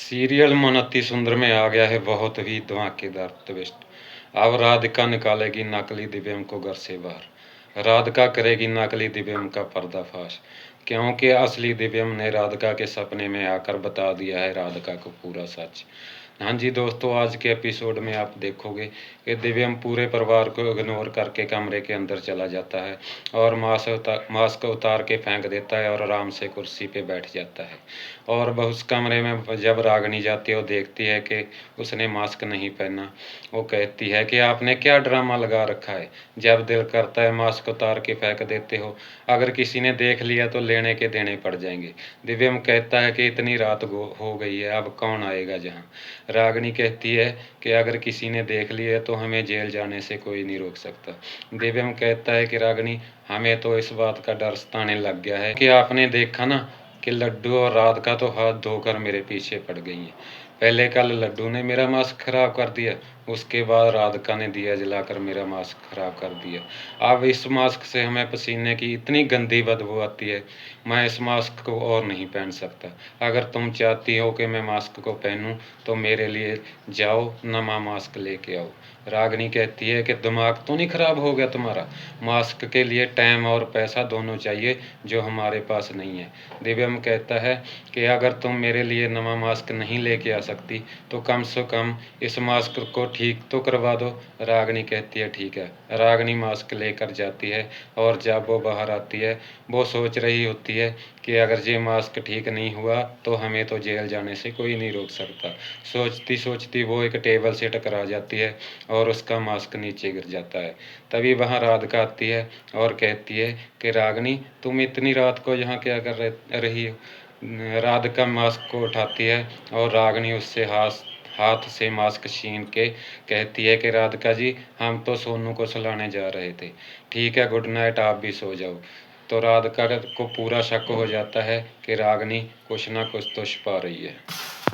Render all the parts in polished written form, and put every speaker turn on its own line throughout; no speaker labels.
Serial मन अति सुंदर में आ गया है बहुत ही धमाकेदार ट्विस्ट। अब राधिका निकालेगी नकली दिव्यम को घर से बाहर। राधिका करेगी नकली दिव्यम का पर्दाफाश, क्योंकि असली दिव्यम ने राधिका के सपने में आकर बता दिया है राधिका को पूरा सच। हाँ जी दोस्तों, आज के एपिसोड में आप देखोगे कि दिव्यम पूरे परिवार को इग्नोर करके कमरे के अंदर चला जाता है और मास्क उतार के फेंक देता है और आराम से कुर्सी पे बैठ जाता है। और वह उस कमरे में जब रागनी जाती है वो देखती है कि उसने मास्क नहीं पहना। वो कहती है कि आपने क्या ड्रामा लगा रखा है, जब दिल करता है मास्क उतार के फेंक देते हो, अगर किसी ने देख लिया तो लेने के देने पड़ जाएंगे। दिव्यम कहता है कि इतनी रात हो गई है, अब कौन आएगा जहाँ। रागनी कहती है कि अगर किसी ने देख लिया तो हमें जेल जाने से कोई नहीं रोक सकता। दिव्यम कहता है कि रागनी, हमें तो इस बात का डर सताने लग गया है कि आपने देखा ना कि लड्डू और राधिका तो हाथ धोकर मेरे पीछे पड़ गई हैं। पहले कल लड्डू ने मेरा मास्क खराब कर दिया, उसके बाद राधिका ने दिया जलाकर मेरा मास्क खराब कर दिया। अब इस मास्क से हमें पसीने की इतनी गंदी बदबू आती है, मैं इस मास्क को और नहीं पहन सकता। अगर तुम चाहती हो कि मैं मास्क को पहनूं तो मेरे लिए जाओ नवा मास्क लेके आओ। रागनी कहती है कि दिमाग तो नहीं खराब हो गया तुम्हारा, मास्क के लिए टाइम और पैसा दोनों चाहिए जो हमारे पास नहीं है। दिव्यम कहता है कि अगर तुम मेरे लिए नवा मास्क नहीं लेके आ सकती तो कम से कम इस मास्क को ठीक तो करवा दो। रागनी कहती है ठीक है। रागनी मास्क लेकर जाती है और जब वो बाहर आती है वो सोच रही होती है कि अगर ये मास्क ठीक नहीं हुआ तो हमें तो जेल जाने से कोई नहीं रोक सकता। सोचती सोचती वो एक टेबल से टकरा जाती है और उसका मास्क नीचे गिर जाता है। तभी वहाँ राधिका आती है और कहती है कि रागनी, तुम इतनी रात को यहाँ क्या कर रही हो। राधिका मास्क को उठाती है और रागनी उससे हाथ से मास्क छीन के कहती है कि राधिका जी, हम तो सोनू को सुलाने जा रहे थे। ठीक है, गुड नाइट, आप भी सो जाओ। तो राधिका को पूरा शक हो जाता है कि रागनी कुछ ना कुछ तो छुपा रही है।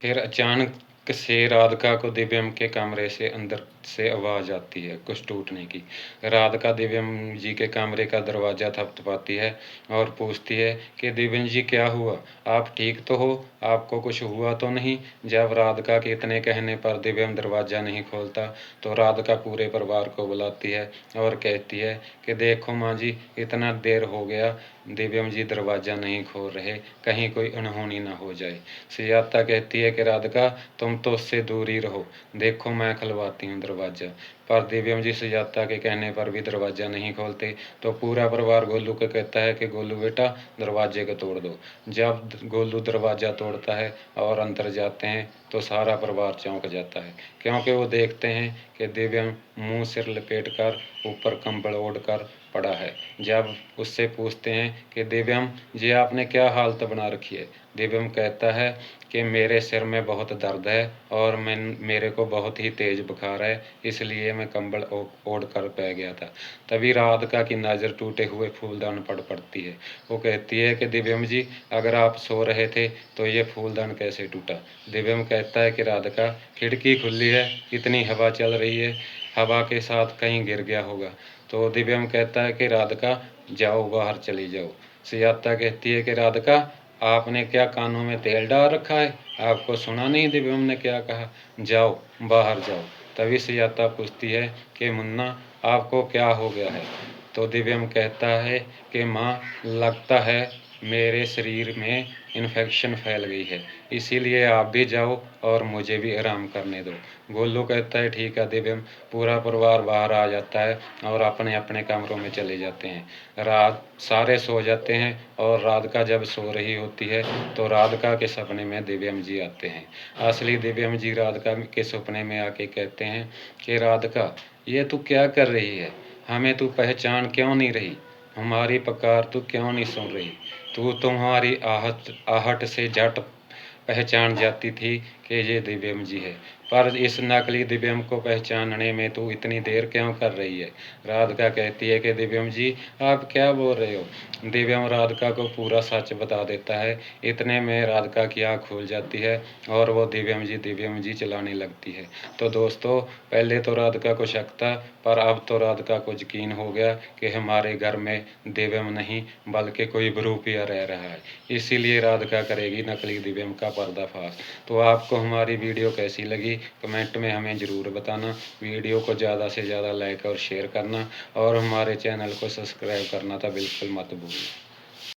फिर अचानक से राधिका को दिव्यम के कमरे से अंदर से आवाज़ आती है कुछ टूटने की। राधिका दिव्यम जी के कमरे का दरवाज़ा थपथपाती है और पूछती है कि दिव्यम जी क्या हुआ, आप ठीक तो हो, आपको कुछ हुआ तो नहीं। जब राधिका के इतने कहने पर दिव्यम दरवाज़ा नहीं खोलता तो राधिका पूरे परिवार को बुलाती है और कहती है कि देखो माँ जी, इतना देर हो गया, दिव्यम जी दरवाज़ा नहीं खोल रहे, कहीं कोई अनहोनी ना हो जाए। सुजाता कहती है कि राधिका, तुम तो उससे दूर ही रहो, देखो मैं खुलवाती हूँ दरवाज़ा। पर दिव्यम जी सुजाता के कहने पर भी दरवाज़ा नहीं खोलते तो पूरा परिवार गोलू को कहता है कि गोलू बेटा, दरवाजे को तोड़ दो। जब गोलू दरवाज़ा तोड़ता है और अंदर जाते हैं तो सारा परिवार चौंक जाता है, क्योंकि वो देखते हैं कि दिव्यम मुंह सिर लपेट कर ऊपर कंबल ओढ़ कर पड़ा है। जब उससे पूछते हैं कि दिव्यम जी, आपने क्या हालत बना रखी है। दिव्यम कहता है कि मेरे सिर में बहुत दर्द है और मेरे को बहुत ही तेज़ बुखार है, इसलिए मैं कंबल ओढ़ कर पै गया था। तभी राधिका की नज़र टूटे हुए फूलदान पर पड़ती है। वो कहती है कि दिव्यम जी, अगर आप सो रहे थे तो ये फूलदान कैसे टूटा। दिव्यम कहता है कि राधिका, खिड़की खुली है, इतनी हवा चल रही है, हवा के साथ कहीं गिर गया होगा। तो दिव्यम कहता है कि राधिका, जाओ बाहर चली जाओ। सुजाता कहती है कि राधिका, आपने क्या कानों में तेल डाल रखा है, आपको सुना नहीं दिव्यम ने क्या कहा, जाओ बाहर जाओ। तभी सुजाता पूछती है कि मुन्ना, आपको क्या हो गया है। तो दिव्यम कहता है कि माँ, लगता है मेरे शरीर में इन्फेक्शन फैल गई है, इसीलिए आप भी जाओ और मुझे भी आराम करने दो। गोलू कहता है ठीक है दिव्यम। पूरा परिवार बाहर आ जाता है और अपने अपने कमरों में चले जाते हैं। रात सारे सो जाते हैं और राधिका जब सो रही होती है तो राधिका के सपने में दिव्यम जी आते हैं। असली दिव्यम जी राधिका के सपने में आके कहते हैं कि राधिका, ये तू क्या कर रही है, हमें तू पहचान क्यों नहीं रही, हमारी पुकार तू क्यों नहीं सुन रही। तू तुम्हारी आहट से झट पहचान जाती थी कि ये दिव्यम जी है, पर इस नकली दिव्यम को पहचानने में तू इतनी देर क्यों कर रही है? राधिका कहती है कि दिव्यम जी आप क्या बोल रहे हो? दिव्यम राधिका को पूरा सच बता देता है। इतने में राधिका की आँख खुल जाती है और वो दिव्यम जी चिल्लाने लगती है। तो दोस्तों, पहले तो राधिका को शक था, पर अब तो राधिका को यकीन हो गया कि हमारे घर में दिव्यम नहीं बल्कि कोई भूतिया रह रहा है। इसीलिए राधिका करेगी नकली दिव्यम का पर्दाफाश। तो आपको हमारी वीडियो कैसी लगी कमेंट में हमें ज़रूर बताना। वीडियो को ज़्यादा से ज़्यादा लाइक और शेयर करना और हमारे चैनल को सब्सक्राइब करना तो बिल्कुल मत भूलना।